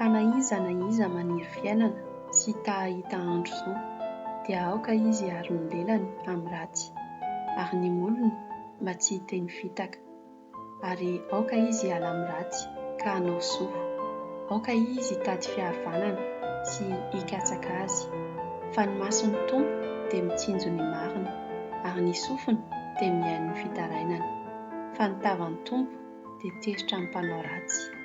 Fa na iza maniry fiainana sy tahita andro zao dia aoka izy aron' ny lelany amin'ny ratsy ary ny molony mba tsy hiteny fitaka, ary aoka izy hiala amin'ny ratsy ka hanao soa, aoka izy hitady fihavanana sy hikatsaka azy. Fa ny mason'ny Tompo dia mitsinjo ny marina ary ny sofiny dia mihaino ny fitarainana. Fa ny tavan'ny Tompo dia tiritra ny mpanao ratsy.